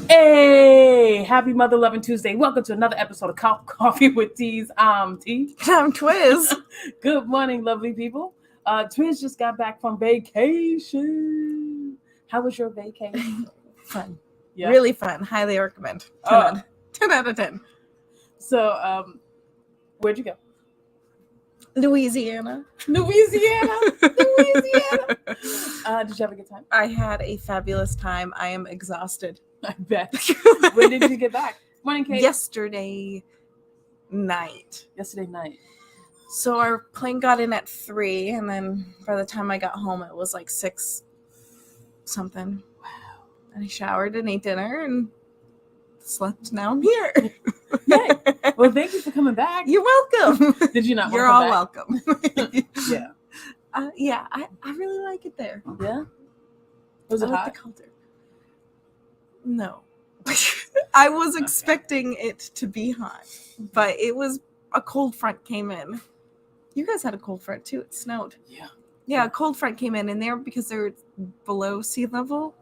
Hey, happy Mother Loving Tuesday. Welcome to another episode of Coffee with Teas. I'm T. I'm Twiz. Good morning, lovely people. Twiz just got back from vacation. How was your vacation? Fun. Yeah. Really fun. Highly recommend. 10 out of 10. So, where'd you go? Louisiana. Did you have a good time? I had a fabulous time. I am exhausted. I bet. When did you get back? Morning, Kate. Yesterday night. So our plane got in at 3, and then by the time I got home, it was like 6 something. Wow. And I showered and ate dinner and slept. Now I'm here. Yay. Well, thank you for coming back. You're welcome. Did you not? You're all welcome. Yeah. Yeah, I really like it there. Yeah. Was it hot? The culture. No. I was expecting it to be hot, but it was a cold front came in. You guys had a cold front too. It snowed. Yeah. Yeah, a cold front came in, and there because they're below sea level,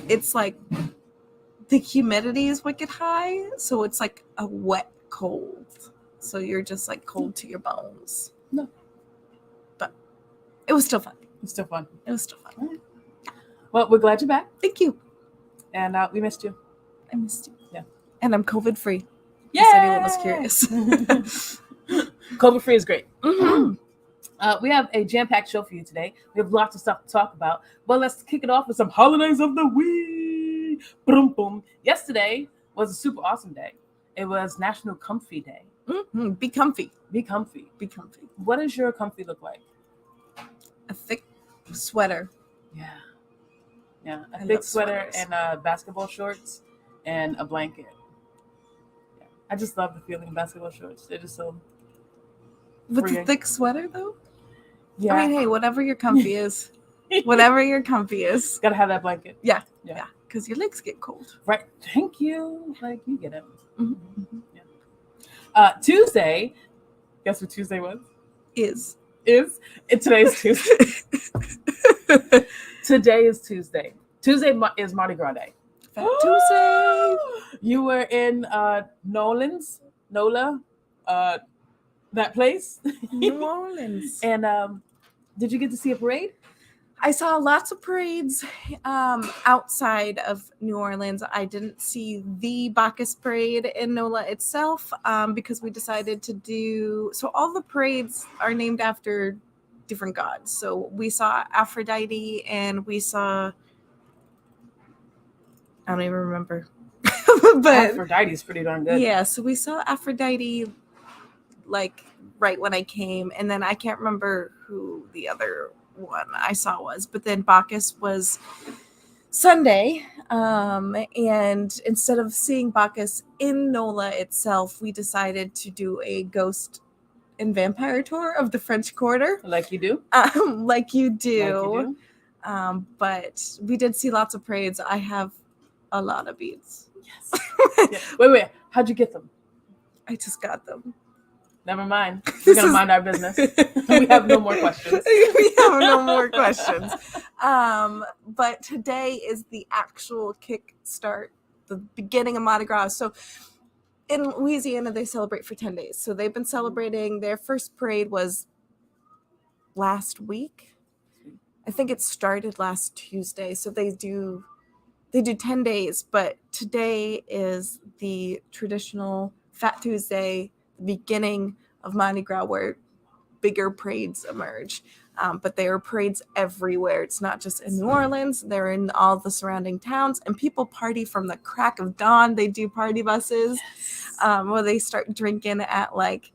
it's like the humidity is wicked high, so it's like a wet cold. So you're just like cold to your bones. No. But it was still fun. It was still fun. Right. Well, we're glad you're back. Thank you. And we missed you. I missed you. Yeah. And I'm COVID free. Yeah. If anyone was curious. COVID free is great. Mm-hmm. We have a jam-packed show for you today. We have lots of stuff to talk about. But let's kick it off with some holidays of the week. Boom, boom. Yesterday was a super awesome day. It was National Comfy Day. Mm-hmm. Be comfy. Be comfy. Be comfy. What does your comfy look like? A thick sweater. Yeah. A thick sweater and basketball shorts and a blanket. Yeah. I just love the feeling of basketball shorts. They're just so with the thick sweater though? Yeah. I mean, hey, whatever your comfy is. Whatever your comfy is. Gotta have that blanket. Yeah. Because your legs get cold. Right. Thank you. Like you get it. Mm-hmm. Yeah. Tuesday. Guess what Tuesday was? Is. Today's Tuesday. Today is Tuesday. Tuesday is Mardi Gras Day. Fat Tuesday. You were in NOLA, that place. New Orleans. And did you get to see a parade? I saw lots of parades outside of New Orleans. I didn't see the Buckies parade in NOLA itself because we decided to do... So all the parades are named after different gods. So we saw Aphrodite and we saw... I don't even remember. But Aphrodite's pretty darn good. Yeah, so we saw Aphrodite like right when I came. And then I can't remember who the other one I saw was, but then Bacchus was Sunday, and instead of seeing Bacchus in NOLA itself, we decided to do a ghost and vampire tour of the French Quarter, like you do. But we did see lots of parades. I have a lot of beads. Yes. Yeah. Wait, how'd you get them? I just got them. Never mind. We're going to mind our business. We have no more questions. But today is the actual kickstart, the beginning of Mardi Gras. So in Louisiana, they celebrate for 10 days. So they've been celebrating. Their first parade was last week. I think it started last Tuesday. So they do 10 days. But today is the traditional Fat Tuesday, beginning of Mardi Gras, where bigger parades emerge. But there are parades everywhere. It's not just in New Orleans. They're in all the surrounding towns. And people party from the crack of dawn. They do party buses where they start drinking at like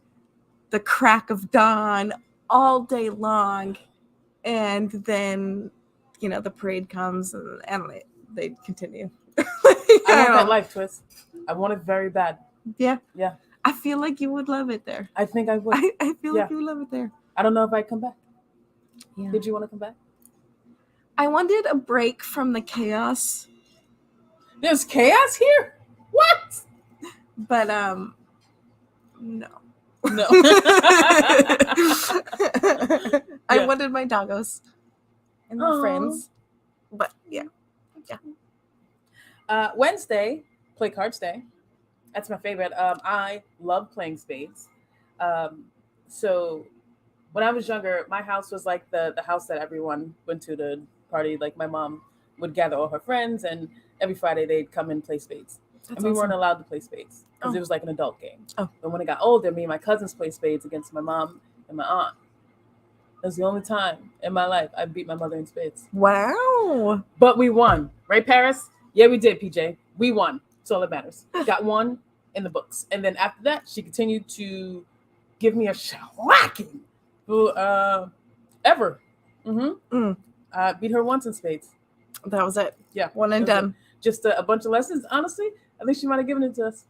the crack of dawn all day long. And then, the parade comes and they continue. I want that life, Twist. I want it very bad. Yeah. Yeah. I feel like you would love it there. I think I would. I feel like you would love it there. I don't know if I'd come back. Yeah. Did you want to come back? I wanted a break from the chaos. There's chaos here? What? But no. I wanted my doggos and my friends. But yeah. Wednesday, play cards day. That's my favorite. I love playing spades. Um, so when I was younger, my house was like the house that everyone went to party. Like my mom would gather all her friends, and every Friday they'd come and play spades. That's And we weren't awesome. allowed to play spades because Oh. it was like an adult game. Oh. But when I got older, me and my cousins played spades against my mom and my aunt. That's the only time in my life I beat my mother in spades. Wow. But we won, right, Paris? Yeah, we did, PJ. We won. That's all that matters. Got one in the books. And then after that, she continued to give me a shellacking. Ever. I beat her once in spades. That was it. Yeah. One and done. Just a bunch of lessons. Honestly, I think she might have given it to us.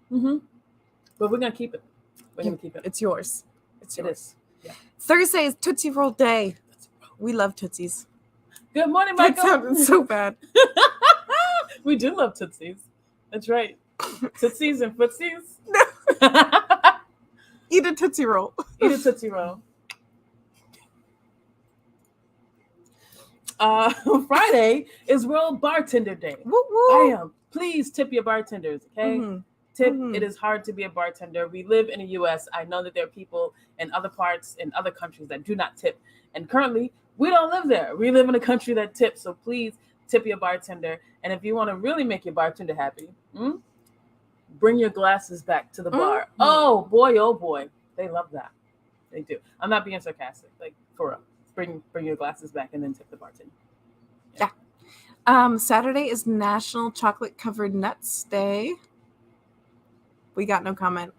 But we're going to keep it. We're going to keep it. It's yours. It is. Yeah. Thursday is Tootsie Roll Day. We love Tootsies. Good morning, That Michael. sounded so bad. We do love Tootsies. That's right. Tootsies and footsies. Eat a Tootsie Roll. Eat a Tootsie Roll. Friday is World Bartender Day. Woo woo. Bam. Please tip your bartenders, okay? Tip. It is hard to be a bartender. We live in the U.S. I know that there are people in other parts, in other countries that do not tip. And currently, we don't live there. We live in a country that tips. So please tip your bartender. And if you want to really make your bartender happy, bring your glasses back to the bar. Oh boy. They love that. They do. I'm not being sarcastic. Like, for real. Bring your glasses back and then tip the bartender. Yeah. Saturday is National Chocolate Covered Nuts Day. We got no comment.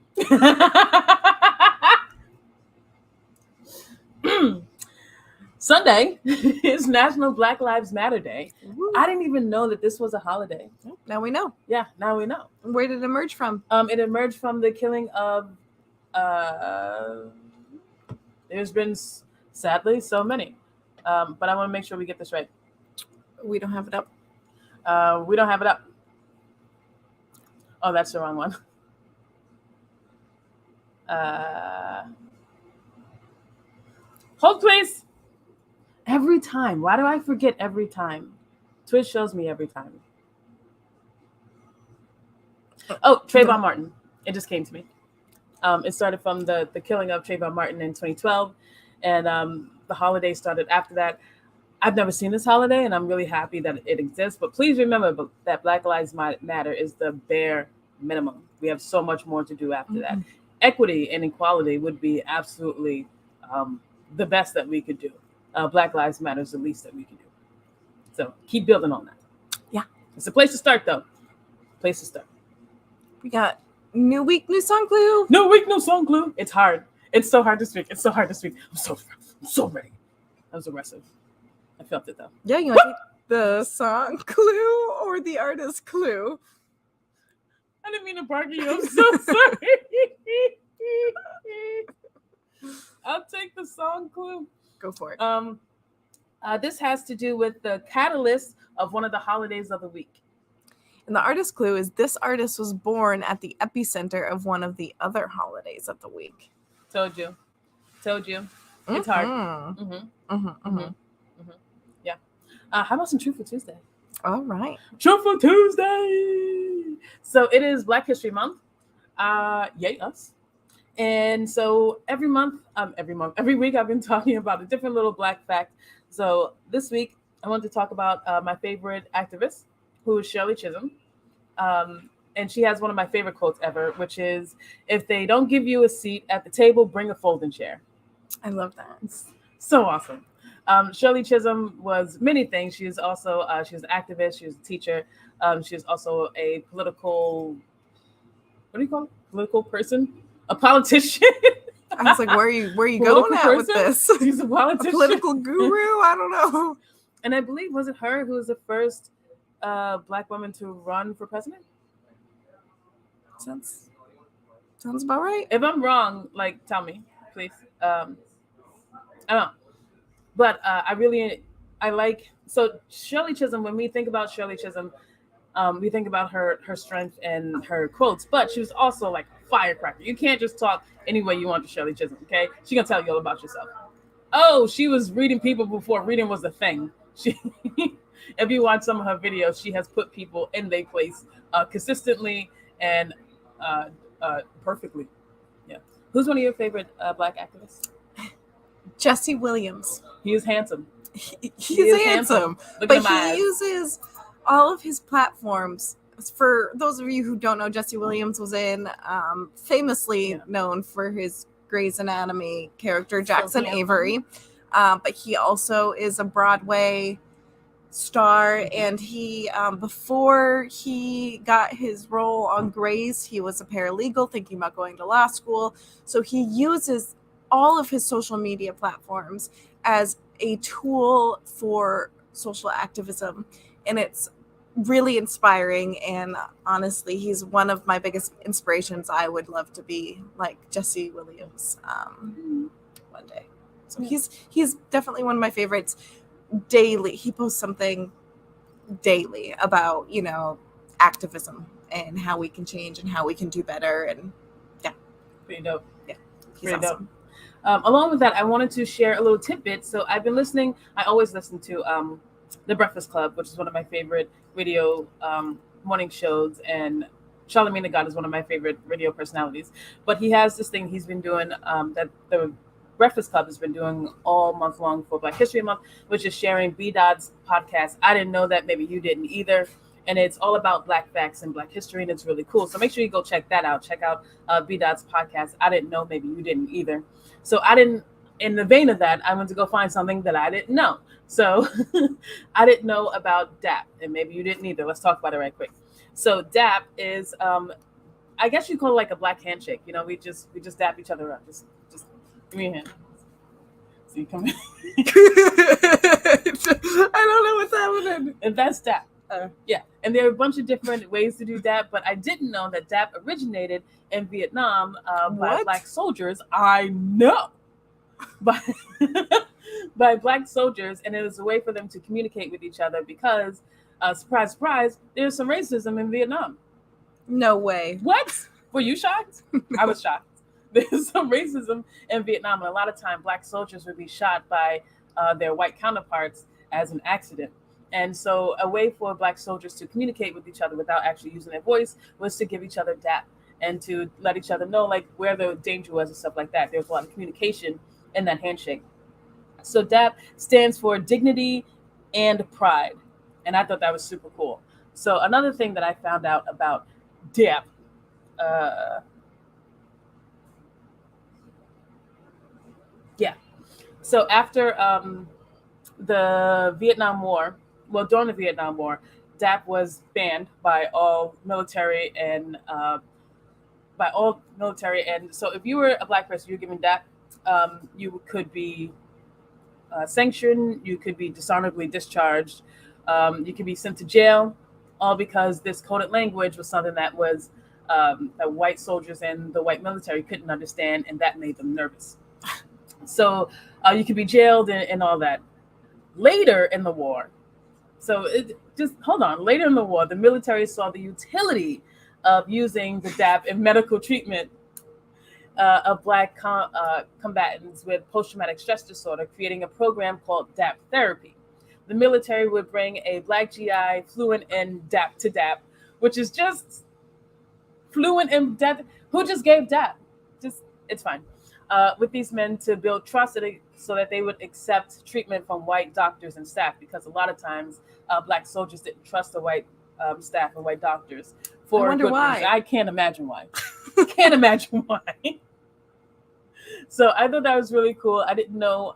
Sunday is National Black Lives Matter Day. Woo. I didn't even know that this was a holiday. Now we know. Yeah, now we know. Where did it emerge from? It emerged from the killing of. There's been sadly so many, but I want to make sure we get this right. We don't have it up. We don't have it up. Oh, that's the wrong one. Hold, please. Every time. Why do I forget every time? Twitch shows me every time. Oh, Trayvon Martin. It just came to me. It started from the killing of Trayvon Martin in 2012, and the holiday started after that. I've never seen this holiday, and I'm really happy that it exists. But please remember that Black Lives Matter is the bare minimum. We have so much more to do after that. Equity and equality would be absolutely the best that we could do. Black Lives Matter is the least that we can do. So keep building on that. Yeah. It's a place to start, though. Place to start. We got new week, new song clue. New week, new song clue. It's hard. It's so hard to speak. I'm so ready. That was aggressive. I felt it, though. Yeah, you want to take the song clue or the artist clue? I didn't mean to bark you. I'm so sorry. I'll take the song clue. Go for it. This has to do with the catalyst of one of the holidays of the week. And the artist clue is this artist was born at the epicenter of one of the other holidays of the week. Told you. It's hard. Yeah. How about some Truthful Tuesday? All right. Truthful Tuesday. So it is Black History Month. Yay us. And so every week I've been talking about a different little Black fact. So this week I want to talk about my favorite activist, who is Shirley Chisholm. And she has one of my favorite quotes ever, which is, if they don't give you a seat at the table, bring a folding chair. I love that. It's so awesome. Shirley Chisholm was many things. She was also she was an activist. She was a teacher. She was also a political, what do you call it? Political person? A politician. I was like, where are you going at with this? She's a politician. A political guru? I don't know. And I believe, was it her who was the first Black woman to run for president? Sounds about right. If I'm wrong, like, tell me, please. I don't know. But I like, so Shirley Chisholm, when we think about Shirley Chisholm, we think about her strength and her quotes, but she was also like a firecracker. You can't just talk any way you want to Shirley Chisholm, okay? She's gonna tell you all about yourself. Oh, she was reading people before reading was a thing. If you watch some of her videos, she has put people in their place consistently and perfectly. Yeah. Who's one of your favorite black activists? Jesse Williams. He is handsome. He's handsome. Look But at him eyes. he uses all of his platforms. For those of you who don't know, Jesse Williams was in famously known for his Grey's Anatomy character, Jackson Avery. But he also is a Broadway star, and he before he got his role on Grey's, he was a paralegal thinking about going to law school. So he uses all of his social media platforms as a tool for social activism, and it's really inspiring. And honestly, he's one of my biggest inspirations. I would love to be like Jesse Williams one day. So he's definitely one of my favorites. Daily, he posts something daily about, you know, activism and how we can change and how we can do better. And yeah, pretty dope. Yeah, he's pretty awesome. Dope. Along with that, I wanted to share a little tidbit. So I've been listening. I always listen to The Breakfast Club, which is one of my favorite radio morning shows, and Charlamagne Tha God is one of my favorite radio personalities. But he has this thing he's been doing that the Breakfast Club has been doing all month long for Black History Month, which is sharing B. Dodd's podcast. I didn't know that. Maybe you didn't either. And it's all about Black facts and Black history, and it's really cool. So make sure you go check that out. Check out B. Dodd's podcast. I didn't know. Maybe you didn't either. So in the vein of that, I went to go find something that I didn't know. So I didn't know about DAP, and maybe you didn't either. Let's talk about it right quick. So DAP is, I guess you call it like a Black handshake. You know, we just dap each other up. Just give me a hand. So you come in. I don't know what's happening. And that's DAP. Yeah, and there are a bunch of different ways to do DAP, but I didn't know that DAP originated in Vietnam by Black soldiers. I know. By Black soldiers, and it was a way for them to communicate with each other because, surprise, surprise, there's some racism in Vietnam. No way. What? Were you shocked? I was shocked. There's some racism in Vietnam, and a lot of time Black soldiers would be shot by their white counterparts as an accident. And so a way for Black soldiers to communicate with each other without actually using their voice was to give each other DAP and to let each other know like where the danger was and stuff like that. There's a lot of communication in that handshake. So DAP stands for dignity and pride. And I thought that was super cool. So another thing that I found out about DAP, so after the Vietnam War, well, during the Vietnam War, DAP was banned by all military and so if you were a Black person, you're given DAP, you could be sanctioned, you could be dishonorably discharged, you could be sent to jail, all because this coded language was something that was that white soldiers and the white military couldn't understand, and that made them nervous. So you could be jailed and all that. Later in the war, later in the war, the military saw the utility of using the DAP in medical treatment of Black combatants with post-traumatic stress disorder, creating a program called DAP therapy. The military would bring a Black GI fluent in DAP to DAP, which is just fluent in DAP. Who just gave DAP? It's fine. With these men to build trust so that they would accept treatment from white doctors and staff, because a lot of times Black soldiers didn't trust the white staff and white doctors for I wonder why. reasons. I can't imagine why. Can't imagine why. So I thought that was really cool. I didn't know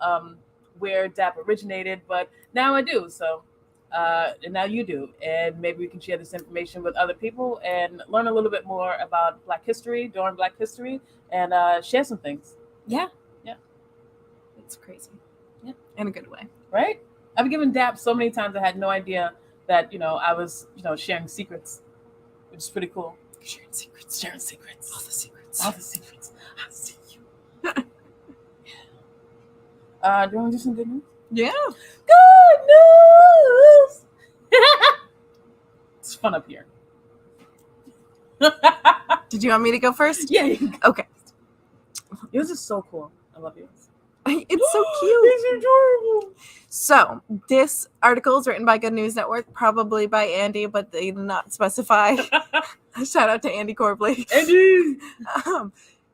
where DAP originated, but now I do. So and now you do. And maybe we can share this information with other people and learn a little bit more about Black history, during Black history, and share some things. Yeah. Yeah. It's crazy. Yeah. In a good way. Right? I've been given DAP so many times I had no idea that, I was, sharing secrets, which is pretty cool. Sharing secrets. Sharing secrets. All the secrets. All the secrets. I see you. Yeah. Do you want to do some good news? Yeah. Good news! It's fun up here. Did you want me to go first? Yeah. Okay. Yours is so cool. I love yours. It's so cute. He's adorable. So this article is written by Good News Network, probably by Andy, but they did not specify. Shout out to Andy Corbley. Andy.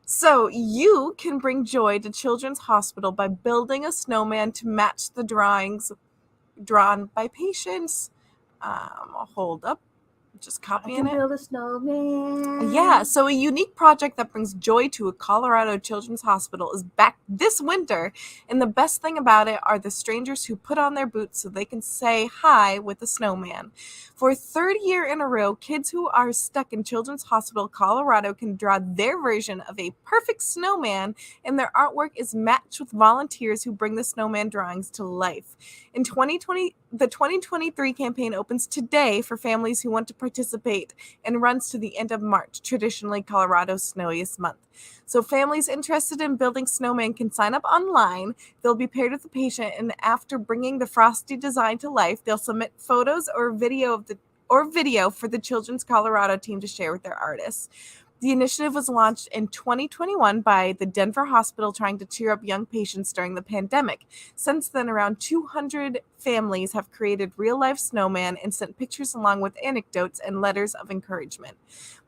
So you can bring joy to Children's Hospital by building a snowman to match the drawings drawn by patients. Hold up. Just copying it. Build a snowman. Yeah, so a unique project that brings joy to a Colorado Children's Hospital is back this winter, and the best thing about it are the strangers who put on their boots so they can say hi with a snowman. For a third year in a row, kids who are stuck in Children's Hospital Colorado can draw their version of a perfect snowman, and their artwork is matched with volunteers who bring the snowman drawings to life. In 2020, the 2023 campaign opens today for families who want to participate and runs to the end of March, traditionally Colorado's snowiest month. So families interested in building snowmen can sign up online. They'll be paired with a patient, and after bringing the frosty design to life, they'll submit photos or video for the Children's Colorado team to share with their artists. The initiative was launched in 2021 by the Denver Hospital, trying to cheer up young patients during the pandemic. Since then, around 200 families have created real-life snowmen and sent pictures along with anecdotes and letters of encouragement.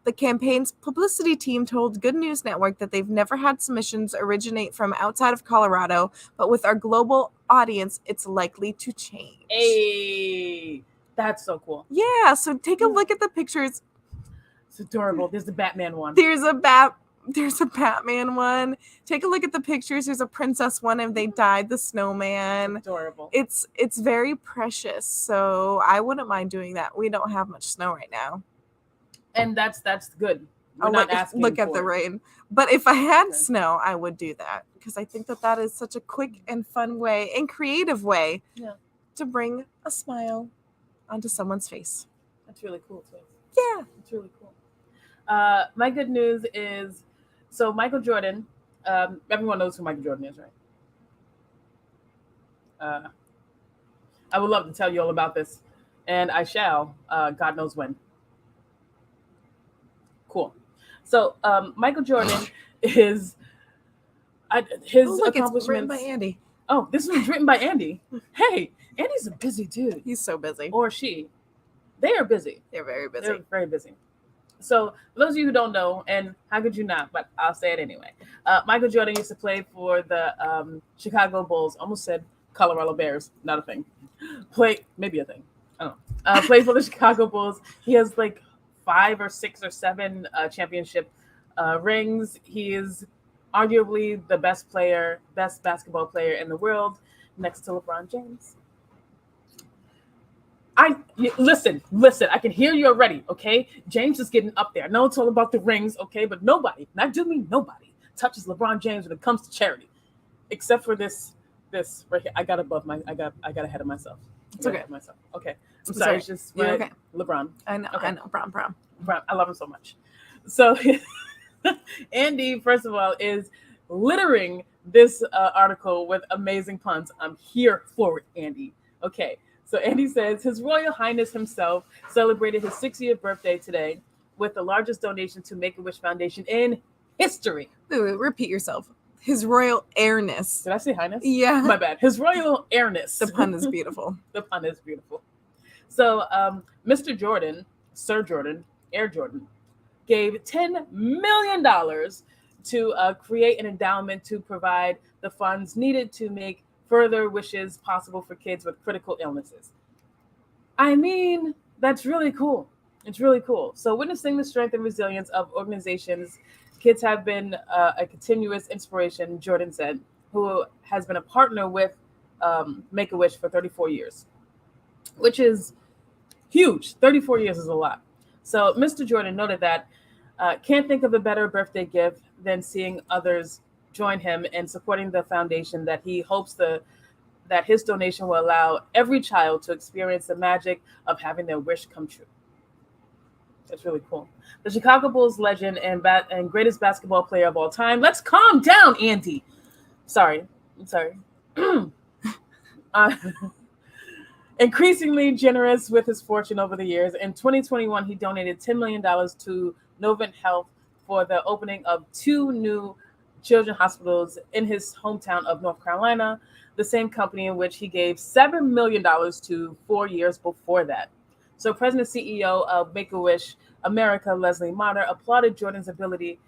The campaign's publicity team told Good News Network that they've never had submissions originate from outside of Colorado, but with our global audience, it's likely to change. Hey, that's so cool. Yeah, so take a look at the pictures. It's adorable. There's the Batman one. There's a Batman one. Take a look at the pictures. There's a princess one, and they dyed the snowman. Adorable. It's very precious. So I wouldn't mind doing that. We don't have much snow right now. And that's good. We're I'll not asking look at for the it. rain. But if I had Okay. snow, I would do that, because I think that is such a quick and fun way and creative way to bring a smile onto someone's face. That's really cool too. Yeah. It's really cool. My good news is, so Michael Jordan, everyone knows who Michael Jordan is, right? I would love to tell you all about this, and I shall, God knows when. Cool. So Michael Jordan is, his It's written accomplishments. by Andy. Oh, this was written by Andy. Hey, Andy's a busy dude. He's so busy. Or she. They are busy. They're very busy. They're very busy. So, for those of you who don't know, and how could you not, but I'll say it anyway. Michael Jordan used to play for the Chicago Bulls. Almost said Colorado Bears. Not a thing. Maybe a thing. I don't know. Played for the Chicago Bulls. He has like 5 or 6 or 7 championship rings. He is arguably the best basketball player in the world, next to LeBron James. Listen, I can hear you already, okay? James is getting up there. I know it's all about the rings, okay? But nobody touches LeBron James when it comes to charity. Except for this right here. I got ahead of myself. It's okay. Okay. I'm sorry. It's just right. Okay. LeBron. I know. Okay. I know. Prom. I love him so much. So Andy, first of all, is littering this article with amazing puns. I'm here for it, Andy. Okay. So Andy says, His Royal Highness himself celebrated his 60th birthday today with the largest donation to Make-A-Wish Foundation in history. Wait, repeat yourself. His Royal Airness. Did I say highness? Yeah. My bad. His Royal Airness. The pun is beautiful. The pun is beautiful. So Mr. Jordan, Sir Jordan, Air Jordan, gave $10 million to create an endowment to provide the funds needed to make further wishes possible for kids with critical illnesses. I mean, that's really cool. It's really cool. So witnessing the strength and resilience of organizations, kids have been a continuous inspiration, Jordan said, who has been a partner with Make-A-Wish for 34 years, which is huge. 34 years is a lot. So Mr. Jordan noted that can't think of a better birthday gift than seeing others join him in supporting the foundation that he hopes that his donation will allow every child to experience the magic of having their wish come true. That's really cool. The Chicago Bulls legend and greatest basketball player of all time. Let's calm down, Andy. I'm sorry. Increasingly generous with his fortune over the years. In 2021, he donated $10 million to Novant Health for the opening of 2 new children's hospitals in his hometown of North Carolina, the same company in which he gave $7 million to 4 years before that. So President CEO of Make-A-Wish America, Leslie Matter, applauded Jordan's ability,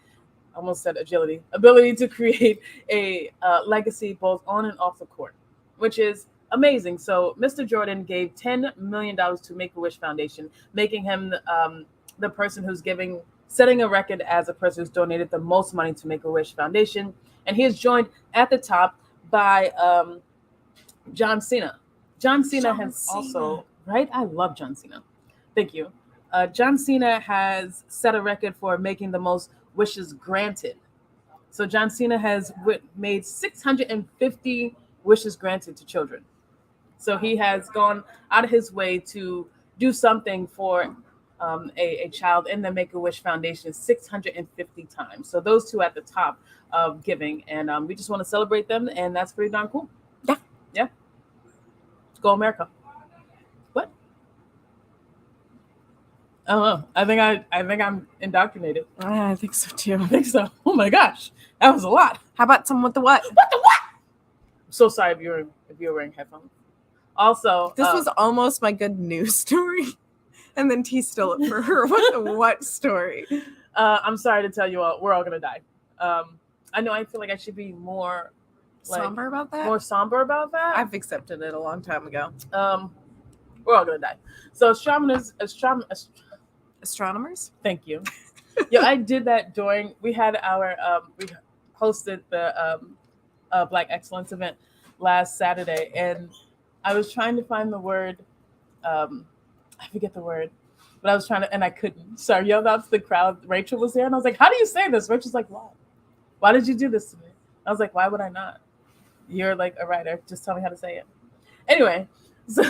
almost said agility, ability to create a legacy both on and off the court, which is amazing. So Mr. Jordan gave $10 million to Make-A-Wish Foundation, making him the person who's setting a record as a person who's donated the most money to Make-A-Wish Foundation. And he is joined at the top by John Cena. John Cena also, right? I love John Cena. Thank you. John Cena has set a record for making the most wishes granted. So John Cena has made 650 wishes granted to children. So he has gone out of his way to do something for a child in the Make-A-Wish Foundation 650 times. So those two at the top of giving, and we just want to celebrate them, and that's pretty darn cool. Yeah. Go America. What? I don't know. I think I'm indoctrinated. I think so too. I think so. Oh my gosh, that was a lot. How about some with the what? What the what? I'm so sorry if you're wearing headphones. Also, this was almost my good news story, and then T stole it for her. What the what story? I'm sorry to tell you all, we're all gonna die. I know. I feel like I should be more somber about that. More somber about that. I've accepted it a long time ago. We're all gonna die. So astronomers. Thank you. Yeah, I did that during. We had our we hosted the Black Excellence event last Saturday, and I was trying to find the word. I forget the word, but I was trying to, and I couldn't. So I yelled out to the crowd. Rachel was there, and I was like, "How do you say this?" Rachel's like, "Why? Why did you do this to me?" I was like, "Why would I not? You're like a writer. Just tell me how to say it." Anyway, so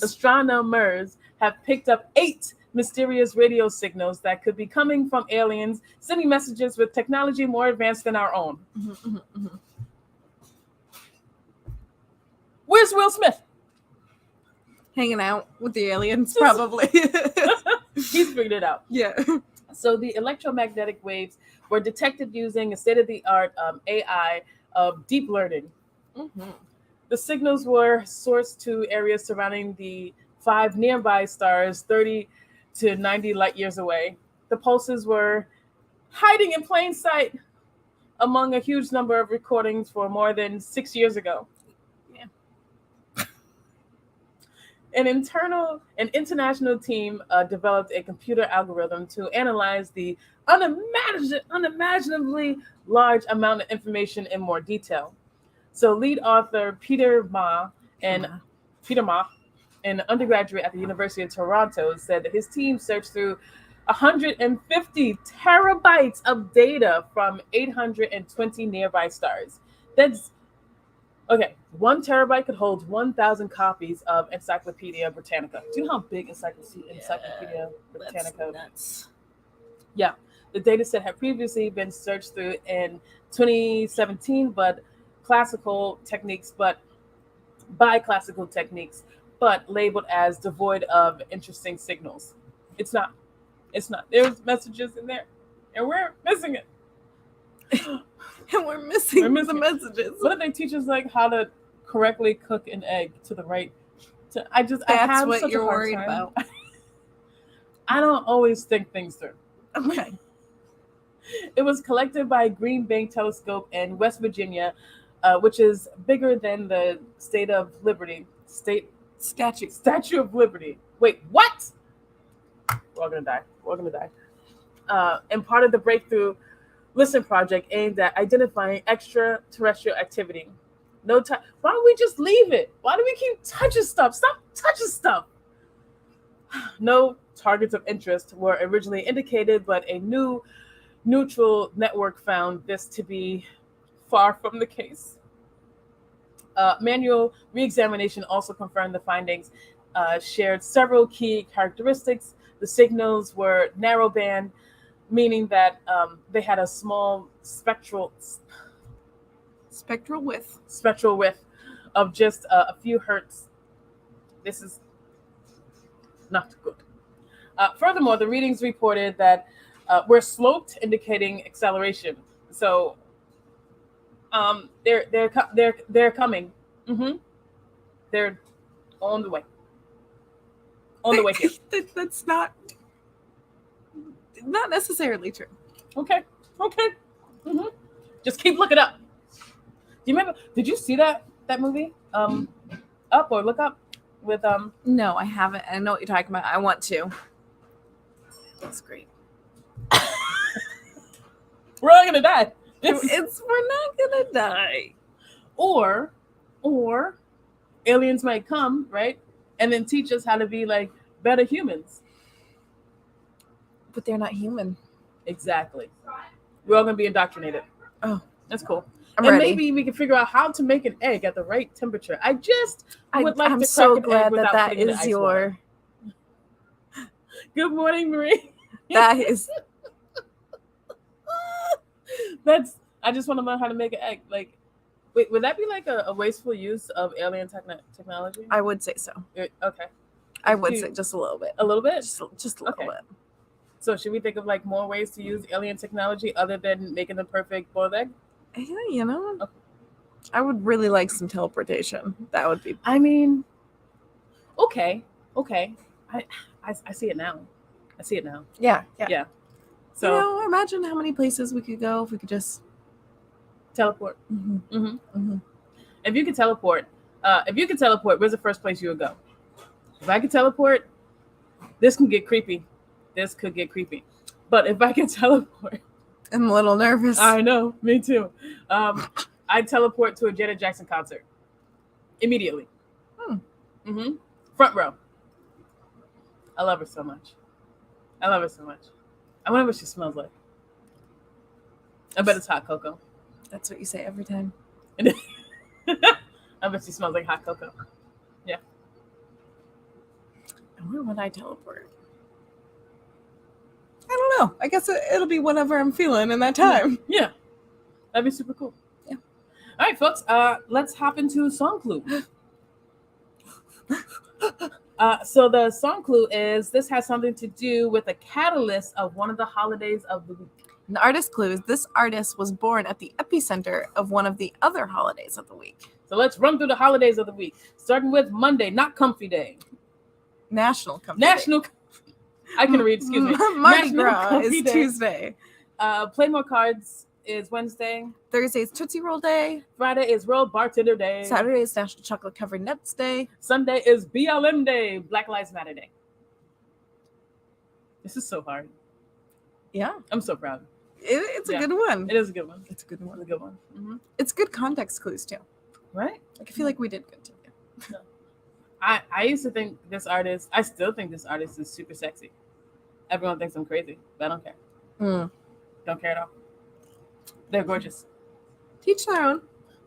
astronomers have picked up 8 mysterious radio signals that could be coming from aliens sending messages with technology more advanced than our own. Where's Will Smith? Hanging out with the aliens, probably. He's figured it out. Yeah. So the electromagnetic waves were detected using a state-of-the-art AI of deep learning. The signals were sourced to areas surrounding the 5 nearby stars, 30 to 90 light years away. The pulses were hiding in plain sight among a huge number of recordings for more than 6 years ago. An international team developed a computer algorithm to analyze the unimaginably large amount of information in more detail. So lead author Peter Ma, an undergraduate at the University of Toronto, said that his team searched through 150 terabytes of data from 820 nearby stars. That's okay. 1 terabyte could hold 1,000 copies of Encyclopedia Britannica. Do you know how big Encyclopedia Britannica is? Yeah. The data set had previously been searched through in 2017, by classical techniques, but labeled as devoid of interesting signals. It's not. There's messages in there, and we're missing it. And we're missing the messages. What if they teach us like how to correctly cook an egg to the right? That's what you're worried about. I don't always think things through. Okay. It was collected by Green Bank Telescope in West Virginia, which is bigger than the Statue of Liberty. Wait, what? We're all gonna die. And part of the Breakthrough Listen project aimed at identifying extraterrestrial activity. Why don't we just leave it? Why do we keep touching stuff? Stop touching stuff. No targets of interest were originally indicated, but a new neutral network found this to be far from the case. Manual re-examination also confirmed the findings, shared several key characteristics. The signals were narrowband, meaning that they had a small spectral width of just a few hertz. This is not good. Furthermore, the readings reported that We're sloped, indicating acceleration. So they're coming. Mm-hmm. They're on the way. On the way here. That's not necessarily true. Okay. Mm-hmm. Just keep looking up. Do you remember? Did you see that movie? Up or Look Up with No, I haven't. I know what you're talking about. I want to. That's great. We're all gonna die. We're not gonna die. Or aliens might come, right? And then teach us how to be like better humans. But they're not human. Exactly. We're all gonna be indoctrinated. Oh, that's cool. I'm and ready. Maybe we can figure out how to make an egg at the right temperature. I would like I'm to so crack an glad egg without that putting it in is ice your. water. Good morning, Marie. That is. I just want to learn how to make an egg. Like, wait, would that be like a wasteful use of alien technology? I would say so. Okay. I would say just a little bit. A little bit? Just a little bit. So should we think of like more ways to use alien technology other than making the perfect boiled egg? Yeah, you know. Okay. I would really like some teleportation. That would be. I mean, okay. I see it now. Yeah. So imagine how many places we could go if we could just teleport. Mm-hmm. If you could teleport, where's the first place you would go? If I could teleport, this could get creepy. But if I could teleport, I'm a little nervous. I know, me too. I'd teleport to a Janet Jackson concert immediately. Front row. I love her so much. I wonder what she smells like. I bet it's hot cocoa. That's what you say every time. I bet she smells like hot cocoa. Yeah. Where would I teleport? I don't know. I guess it'll be whatever I'm feeling in that time. Yeah. That'd be super cool. Yeah. All right, folks. Let's hop into song clue. So the song clue is this has something to do with a catalyst of one of the holidays of the week. The artist clue is this artist was born at the epicenter of one of the other holidays of the week. So let's run through the holidays of the week, starting with Monday, not Comfy Day. National Comfy Day. I can read, excuse me. Mardi Gras is Tuesday. Play More Cards is Wednesday. Thursday is Tootsie Roll Day. Friday is World Bartender Day. Saturday is National Chocolate Covered Nuts Day. Sunday is BLM Day, Black Lives Matter Day. This is so hard. Yeah. I'm so proud. It's a good one. It is a good one. It's a good one. Mm-hmm. It's good context clues too. Right? Like I feel like we did good too. No. I used to think this artist, I still think this artist is super sexy. Everyone thinks I'm crazy, but I don't care. Don't care at all. They're gorgeous. Teach their own.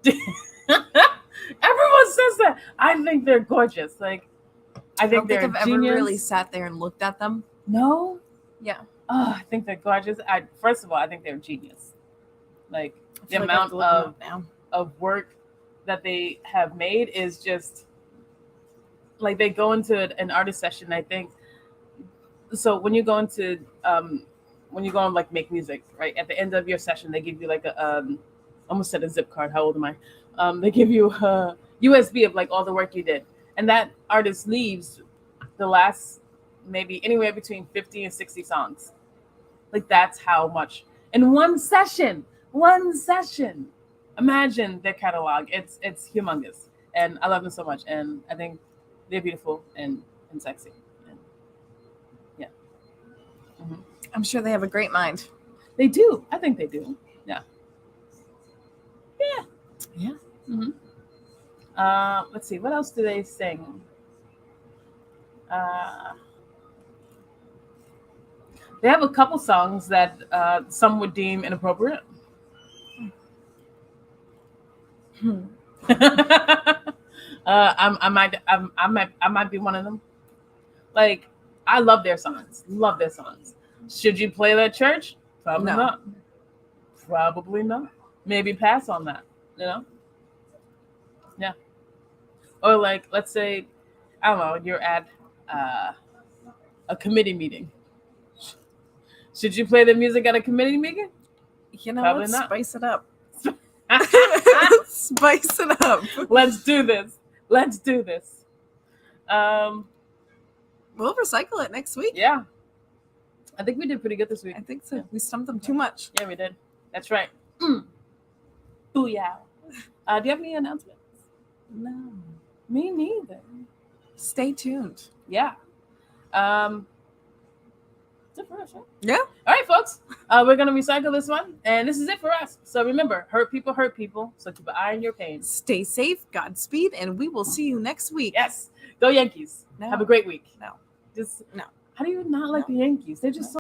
Everyone says that. I think they're gorgeous. Like, I don't think I've ever really sat there and looked at them. No? Yeah. Oh, I think they're gorgeous. First of all, I think they're genius. Like, the amount of work that they have made is just like they go into an artist session. I think so. When you go into like make music, right? At the end of your session, they give you like a almost said a zip card. How old am I? They give you a USB of like all the work you did, and that artist leaves the last maybe anywhere between 50 and 60 songs. Like that's how much in one session. Imagine their catalog. It's humongous, and I love them so much, and I think they're beautiful and sexy. And yeah. Mm-hmm. I'm sure they have a great mind. They do. I think they do. Yeah. Mm-hmm. Let's see. What else do they sing? They have a couple songs that some would deem inappropriate. I might be one of them. Like, I love their songs. Should you play that at church? Probably not. Maybe pass on that, you know? Yeah. Or like, let's say, I don't know, you're at a committee meeting. Should you play the music at a committee meeting? You know, Probably let's not. spice it up. Spice it up. Let's do this. Let's do this. We'll recycle it next week. Yeah. I think we did pretty good this week. I think so. We stumped them too much. Yeah, we did. That's right. Booyah. Do you have any announcements? No. Me neither. Stay tuned. Yeah. That's it for us, right? Yeah. All right, folks. We're going to recycle this one. And this is it for us. So remember, hurt people hurt people. So keep an eye on your pain. Stay safe, Godspeed, and we will see you next week. Yes. Go Yankees. No. Have a great week. No. Just no. How do you not like the Yankees? They're just so